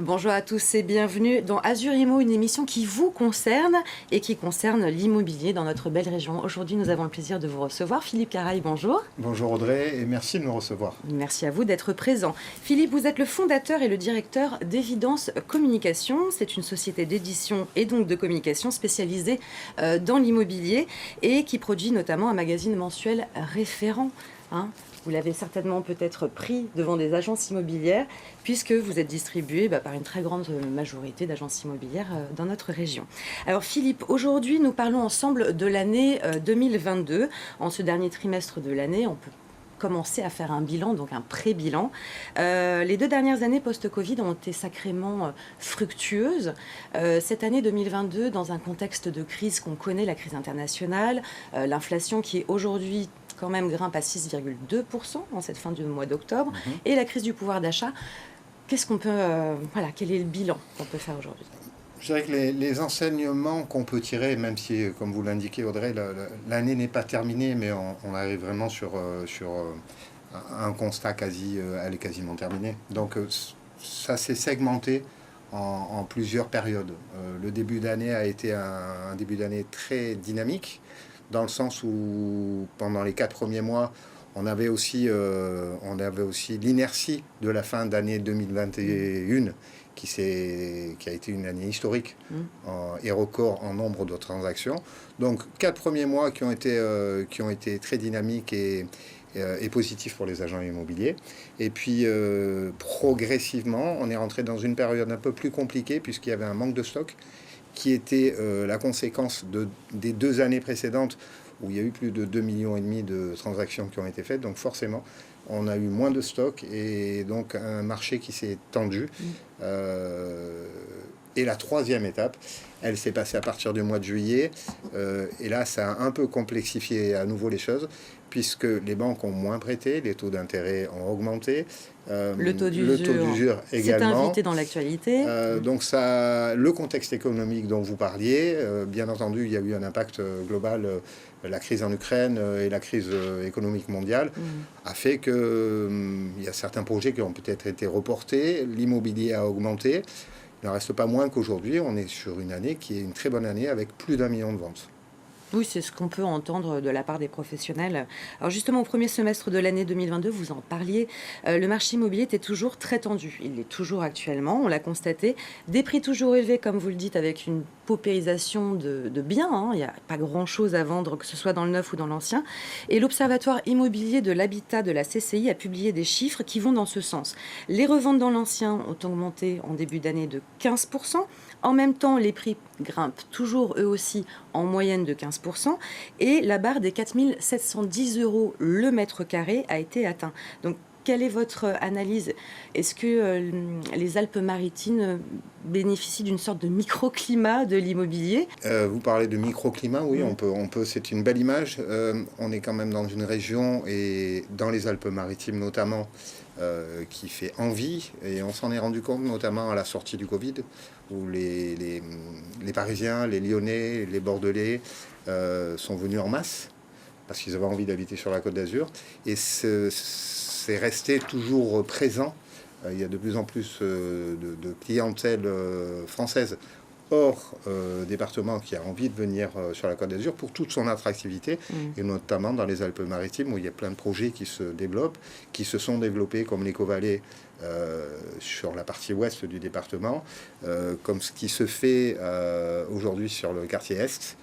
Bonjour à tous et bienvenue dans Azur Imo, une émission qui vous concerne et qui concerne l'immobilier dans notre belle région. Aujourd'hui, nous avons le plaisir de vous recevoir. Philippe Caraï, bonjour. Bonjour Audrey et merci de nous recevoir. Merci à vous d'être présent. Philippe, vous êtes le fondateur et le directeur d'Évidence Communication. C'est une société d'édition et donc de communication spécialisée dans l'immobilier et qui produit notamment un magazine mensuel référent. Vous l'avez certainement peut-être pris devant des agences immobilières puisque vous êtes distribué par une très grande majorité d'agences immobilières dans notre région. Alors Philippe, aujourd'hui nous parlons ensemble de l'année 2022. En ce dernier trimestre de l'année, on peut commencer à faire un bilan, donc un pré-bilan. Les 2 dernières années post-Covid ont été sacrément fructueuses. Cette année 2022, dans un contexte de crise qu'on connaît, la crise internationale, l'inflation qui est aujourd'hui quand même grimpe à 6,2% en cette fin du mois d'octobre, et la crise du pouvoir d'achat. Qu'est-ce qu'on peut, quel est le bilan qu'on peut faire aujourd'hui ? Je dirais que les enseignements qu'on peut tirer, même si, comme vous l'indiquez Audrey, l'année n'est pas terminée, mais on arrive vraiment sur un constat elle est quasiment terminée. Donc ça s'est segmenté en plusieurs périodes. Le début d'année a été un début d'année très dynamique, dans le sens où pendant les 4 premiers mois, on avait aussi l'inertie de la fin d'année 2021 qui a été une année historique et record en nombre de transactions. Donc 4 premiers mois qui ont été très dynamiques et positifs pour les agents immobiliers. Et puis progressivement, on est rentré dans une période un peu plus compliquée puisqu'il y avait un manque de stock qui était la conséquence des 2 années précédentes où il y a eu plus de 2,5 millions de transactions qui ont été faites. Donc forcément, on a eu moins de stock et donc un marché qui s'est tendu. Et la 3e étape, elle s'est passée à partir du mois de juillet. Et là, ça a un peu complexifié à nouveau les choses, puisque les banques ont moins prêté, les taux d'intérêt ont augmenté. Le taux d'usure également. C'est invité dans l'actualité. Donc le contexte économique dont vous parliez, bien entendu, il y a eu un impact global. La crise en Ukraine et la crise économique mondiale a fait qu'il y a certains projets qui ont peut-être été reportés. L'immobilier a augmenté. Il n'en reste pas moins qu'aujourd'hui, on est sur une année qui est une très bonne année avec plus d'1 million de ventes. Oui, c'est ce qu'on peut entendre de la part des professionnels. Alors justement, au premier semestre de l'année 2022, vous en parliez, le marché immobilier était toujours très tendu. Il l'est toujours actuellement, on l'a constaté. Des prix toujours élevés, comme vous le dites, avec une paupérisation de biens. Il n'y a pas grand-chose à vendre, que ce soit dans le neuf ou dans l'ancien. Et l'Observatoire immobilier de l'habitat de la CCI a publié des chiffres qui vont dans ce sens. Les reventes dans l'ancien ont augmenté en début d'année de 15%. En même temps, les prix grimpent toujours eux aussi en moyenne de 15%. Et la barre des 4 710 € le mètre carré a été atteint. Donc, quelle est votre analyse ? Est-ce que les Alpes-Maritimes bénéficient d'une sorte de microclimat de l'immobilier ? Vous parlez de microclimat, oui, on peut, c'est une belle image. On est quand même dans une région, et dans les Alpes-Maritimes notamment, qui fait envie, et on s'en est rendu compte notamment à la sortie du Covid, où les Parisiens, les Lyonnais, les Bordelais sont venus en masse, parce qu'ils avaient envie d'habiter sur la Côte d'Azur, et c'est resté toujours présent. Il y a de plus en plus de clientèle française hors département qui a envie de venir sur la Côte d'Azur pour toute son attractivité, et notamment dans les Alpes-Maritimes où il y a plein de projets qui se développent, qui se sont développés comme l'Éco-Vallée sur la partie ouest du département, comme ce qui se fait aujourd'hui sur le quartier Est.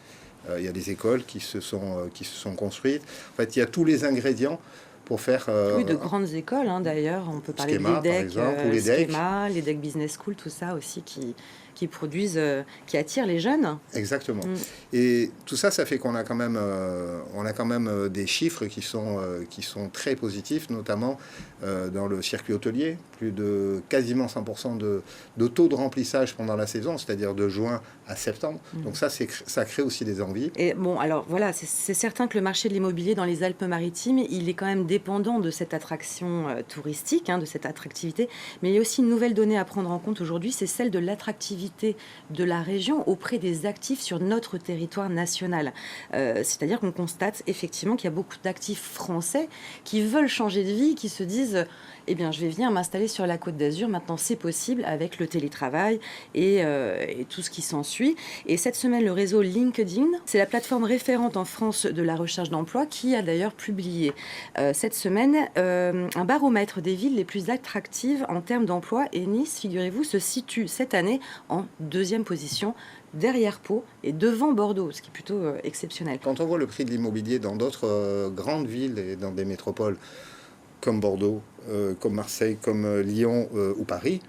Il y a des écoles qui se sont construites. En fait, il y a tous les ingrédients pour faire... oui, de grandes écoles, d'ailleurs. On peut parler Schema, de l'EDEC, par exemple, ou l'EDEC. Schema, l'EDEC Business School, tout ça aussi qui produisent, qui attirent les jeunes. Exactement. Et tout ça, ça fait qu'on a quand même, des chiffres qui sont très positifs, notamment dans le circuit hôtelier. Plus de quasiment 100% de taux de remplissage pendant la saison, c'est-à-dire de juin à septembre. Donc ça crée aussi des envies. Et bon, alors voilà, c'est certain que le marché de l'immobilier dans les Alpes-Maritimes, il est quand même dépendant de cette attraction touristique, de cette attractivité. Mais il y a aussi une nouvelle donnée à prendre en compte aujourd'hui, c'est celle de l'attractivité l'attractivité de la région auprès des actifs sur notre territoire national. C'est-à-dire qu'on constate effectivement qu'il y a beaucoup d'actifs français qui veulent changer de vie, qui se disent eh bien, je vais venir m'installer sur la Côte d'Azur. Maintenant, c'est possible avec le télétravail et tout ce qui s'ensuit. Et cette semaine, le réseau LinkedIn, c'est la plateforme référente en France de la recherche d'emploi, qui a d'ailleurs publié cette semaine un baromètre des villes les plus attractives en termes d'emploi. Et Nice, figurez-vous, se situe cette année en 2e position, derrière Pau et devant Bordeaux, ce qui est plutôt exceptionnel. Quand on voit le prix de l'immobilier dans d'autres grandes villes et dans des métropoles comme Bordeaux, comme Marseille, comme Lyon ou Paris,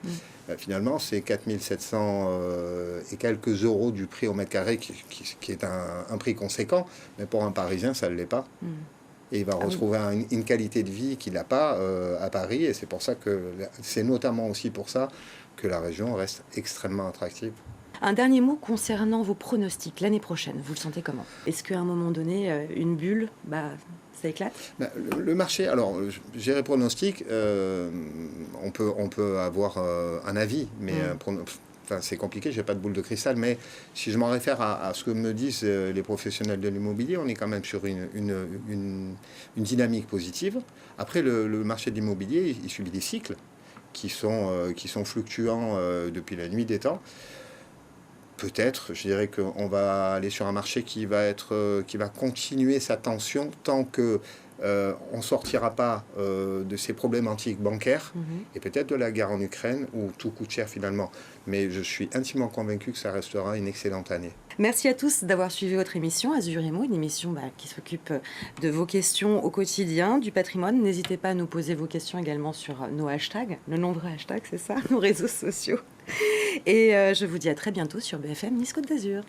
finalement c'est 4700 et quelques euros du prix au mètre carré qui est un prix conséquent, mais pour un Parisien ça ne l'est pas. Et il va retrouver une qualité de vie qu'il n'a pas à Paris, et c'est pour ça que c'est notamment aussi pour ça que la région reste extrêmement attractive. Un dernier mot concernant vos pronostics l'année prochaine. Vous le sentez comment? Est-ce qu'à un moment donné, une bulle, ça éclate? Le marché, alors, gérer pronostic, on peut avoir un avis, mais c'est compliqué, j'ai pas de boule de cristal, mais si je m'en réfère à ce que me disent les professionnels de l'immobilier, on est quand même sur une dynamique positive. Après, le marché de l'immobilier, il subit des cycles qui sont fluctuants depuis la nuit des temps. Peut-être, je dirais qu'on va aller sur un marché qui va continuer sa tension tant que on ne sortira pas de ces problématiques bancaires et peut-être de la guerre en Ukraine où tout coûte cher finalement. Mais je suis intimement convaincu que ça restera une excellente année. Merci à tous d'avoir suivi votre émission Azur Imo, une émission qui s'occupe de vos questions au quotidien, du patrimoine. N'hésitez pas à nous poser vos questions également sur nos hashtags, nos nombreux hashtags, c'est ça, nos réseaux sociaux. Et je vous dis à très bientôt sur BFM Nice Côte d'Azur.